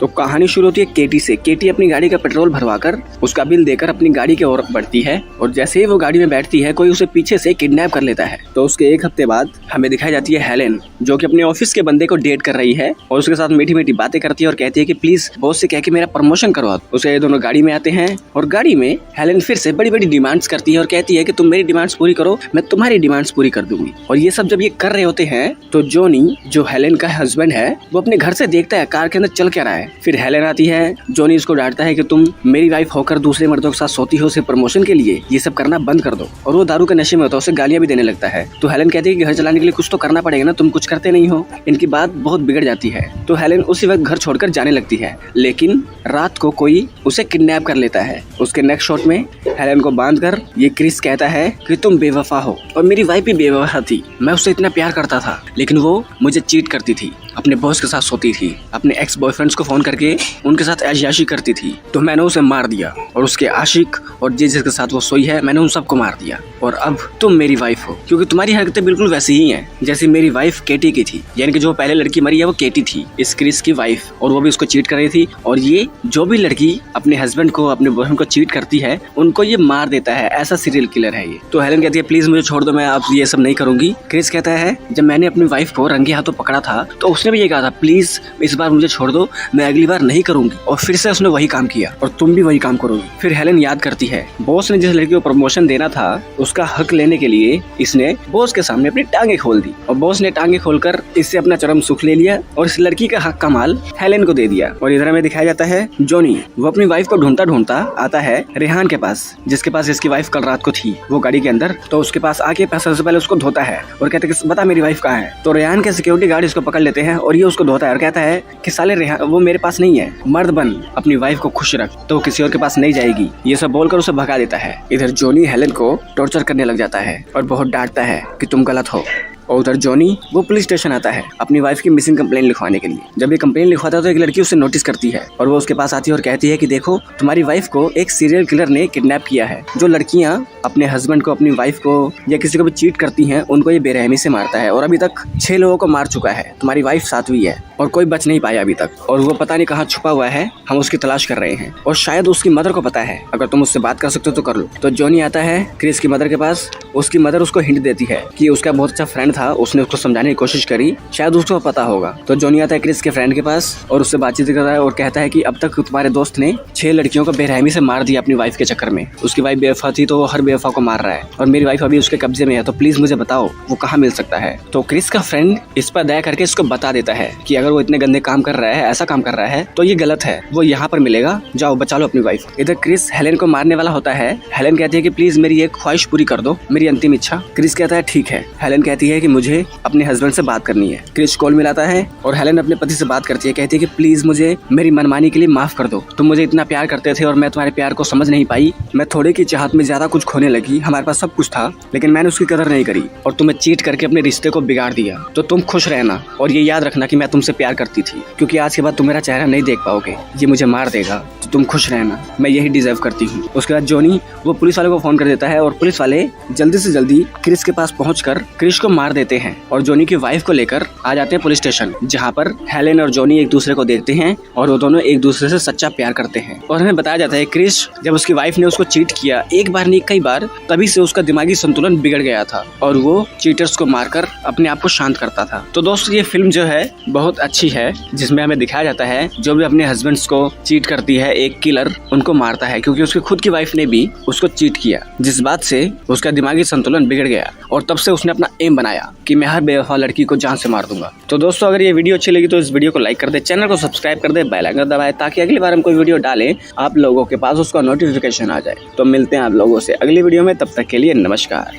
तो कहानी शुरू होती है केटी से। केटी अपनी गाड़ी का पेट्रोल भरवाकर उसका बिल देकर अपनी गाड़ी की ओर बढ़ती है और जैसे ही वो गाड़ी में बैठती है कोई उसे पीछे से किडनैप कर लेता है। तो उसके एक हफ्ते बाद हमें दिखाई जाती है हेलेन, जो कि अपने ऑफिस के बंदे को डेट कर रही है और उसके साथ मीठी मीठी बातें करती है और कहती है कि प्लीज बॉस से कह के मेरा प्रमोशन करवा। उसे दोनों गाड़ी में आते हैं और गाड़ी में हेलेन फिर से बड़ी बड़ी डिमांड्स करती है और कहती है कि तुम मेरी डिमांड्स पूरी करो, मैं तुम्हारी डिमांड्स पूरी कर दूंगी। और ये सब जब ये कर रहे होते हैं तो जॉनी, जो हेलेन का हस्बैंड है, वो अपने घर से देखता है कार के अंदर चल क्या रहा है। फिर हेलेन आती है, जॉनी इसको डांटता है कि तुम मेरी वाइफ होकर दूसरे मर्दों के साथ सोती हो, उसे प्रमोशन के लिए ये सब करना बंद कर दो। और वो दारू के नशे में होता है, उसे गालियां भी देने लगता है। तो हेलेन कहती है कि घर चलाने के लिए कुछ तो करना पड़ेगा ना, तुम कुछ करते नहीं हो। इनकी बात बहुत बिगड़ जाती है तो हेलेन उसी वक्त घर छोड़कर जाने लगती है, लेकिन रात को कोई उसे किडनैप कर लेता है। उसके नेक्स्ट शॉट में हेलेन को बांधकर ये क्रिस कहता है कि तुम बेवफा हो और मेरी वाइफ भी बेवफा थी। मैं उससे इतना प्यार करता था लेकिन वो मुझे चीट करती थी, अपने बॉस के साथ सोती थी, अपने एक्स बॉयफ्रेंड्स को फोन करके उनके साथ ऐशयाशी करती थी। तो मैंने उसे मार दिया और उसके आशिक और जिसके साथ वो सोई है मैंने उन सबको मार दिया। और अब तुम मेरी वाइफ हो क्योंकि तुम्हारी हरकतें बिल्कुल वैसी ही हैं जैसी मेरी वाइफ केटी की थी। यानी कि जो पहले लड़की मरी है वो केटी थी, इस क्रिस की वाइफ, और वो भी उसको चीट कर रही थी। और ये जो भी लड़की अपने हस्बैंड को, अपने बॉयफ्रेंड को चीट करती है उनको ये मार देता है। ऐसा सीरियल किलर है ये। तो हेलेन कहती है प्लीज मुझे छोड़ दो, मैं अब ये सब नहीं करूंगी। क्रिस कहता है जब मैंने अपनी वाइफ को रंगे हाथों पकड़ा था तो उसने भी ये कहा था प्लीज इस बार मुझे छोड़ दो, मैं अगली बार नहीं करूंगी। और फिर से उसने वही काम किया और तुम भी वही काम करोगी। फिर हेलेन याद करती है बॉस ने जिस लड़की को प्रमोशन देना था उसका हक लेने के लिए इसने बॉस के सामने अपनी टांगे खोल दी और बॉस ने टांगे खोलकर इससे अपना चरम सुख ले लिया और इस लड़की का हक का माल हेलेन को दे दिया। और इधर में दिखाया जाता है जॉनी, वो अपनी वाइफ को ढूंढता ढूंढता आता है रेहान के पास, जिसके पास इसकी वाइफ कल रात को थी वो गाड़ी के अंदर। तो उसके पास आके सबसे पहले उसको धोता है और कहते हैं बता मेरी वाइफ कहाँ है। तो रेहान के सिक्योरिटी गार्ड इसको पकड़ लेते हैं और ये उसको धोता है और कहता है कि साले रेहान वो मेरे पास नहीं है, मर्द बन, अपनी वाइफ को खुश रख, तो किसी और के पास नहीं जाएगी। ये सब बोलकर उसे भगा देता है। इधर जॉनी हेलेन को टॉर्चर करने लग जाता है और बहुत डांटता है कि तुम गलत हो। और उधर जॉनी वो पुलिस स्टेशन आता है अपनी वाइफ की मिसिंग कंप्लेंट लिखवाने के लिए। जब ये कंप्लेंट लिखवाता है तो एक लड़की उसे नोटिस करती है और वो उसके पास आती है और कहती है कि देखो तुम्हारी वाइफ को एक सीरियल किलर ने किडनैप किया है। जो लड़कियां अपने हस्बैंड को, अपनी वाइफ को या किसी को भी चीट करती हैं उनको ये बेरहमी से मारता है और अभी तक 6 लोगों को मार चुका है। तुम्हारी वाइफ 7वीं है और कोई बच नहीं पाया अभी तक और वो पता नहीं कहाँ छुपा हुआ है, हम उसकी तलाश कर रहे हैं और शायद उसकी मदर को पता है। अगर तुम उससे बात कर सकते हो तो कर लो। तो जॉनी आता है क्रिस की मदर के पास। उसकी मदर उसको हिंट देती है कि उसका बहुत अच्छा फ्रेंड था, उसने उसको समझाने की कोशिश करी, शायद उसको पता होगा। तो जॉनी आता है क्रिस के फ्रेंड के पास और उससे बातचीत करता है और कहता है कि अब तक तुम्हारे दोस्त ने 6 लड़कियों को बेरहमी से मार दिया अपनी वाइफ के चक्कर में। उसकी वाइफ बेवफा थी तो वो हर बेवफा को मार रहा है और मेरी वाइफ अभी उसके कब्जे में है, तो प्लीज मुझे बताओ वो कहाँ मिल सकता है। तो क्रिस का फ्रेंड इस पर दया करके इसको बता देता है कि अगर वो इतने गंदे काम कर रहा है, ऐसा काम कर रहा है तो ये गलत है, वो यहाँ पर मिलेगा, जाओ बचा लो अपनी वाइफ। इधर क्रिस हेलेन को मारने वाला होता है। हेलेन कहती है कि प्लीज मेरी एक ख्वाहिश पूरी कर दो, मेरी अंतिम इच्छा। क्रिस कहता है ठीक है। हेलेन कहती है कि मुझे अपने हस्बैंड से बात करनी है। क्रिस कॉल मिलाता है और हेलेन अपने पति से बात करती है, कहती है कि प्लीज मुझे मेरी मनमानी के लिए माफ कर दो, तुम मुझे इतना प्यार करते थे और मैं तुम्हारे प्यार को समझ नहीं पाई, मैं थोड़े की चाहत में ज्यादा कुछ खोने लगी, हमारे पास सब कुछ था लेकिन मैंने उसकी कदर नहीं करी और तुम्हें चीट करके अपने रिश्ते को बिगाड़ दिया। तो तुम खुश रहना और ये याद रखना कि मैं तुमसे प्यार करती थी, क्योंकि आज के बाद तुम मेरा चेहरा नहीं देख पाओगे, ये मुझे मार देगा, तो तुम खुश रहना, मैं यही डिजर्व करती हूँ। उसके बाद जॉनी वो पुलिस वाले को फोन कर देता है और पुलिस वाले जल्दी से जल्दी क्रिस के पास पहुंचकर क्रिस को मार देते हैं और जॉनी की वाइफ को लेकर आ जाते हैं पुलिस स्टेशन, जहां पर हेलेन और जॉनी एक दूसरे को देखते हैं और वो दोनों एक दूसरे से सच्चा प्यार करते हैं। और हमें बताया जाता है क्रिस जब उसकी वाइफ ने उसको चीट किया, एक बार नहीं कई बार, तभी से उसका दिमागी संतुलन बिगड़ गया था और वो चीटर्स को मारकर अपने आप को शांत करता था। तो दोस्तों ये फिल्म जो है बहुत अच्छी है, जिसमें हमें दिखाया जाता है जो भी अपने हस्बैंड्स को चीट करती है एक किलर उनको मारता है, क्योंकि उसकी खुद की वाइफ ने भी उसको चीट किया, जिस बात से उसका दिमागी संतुलन बिगड़ गया और तब से उसने अपना एम बनाया कि मैं हर बेवफा लड़की को जान से मार दूंगा। तो दोस्तों अगर ये वीडियो अच्छी लगी तो इस वीडियो को लाइक कर दे, चैनल को सब्सक्राइब कर दे, बेल आइकन दबाए ताकि अगली बार हम कोई वीडियो डालें आप लोगों के पास उसका नोटिफिकेशन आ जाए। तो मिलते हैं आप लोगों से अगली वीडियो में, तब तक के लिए नमस्कार।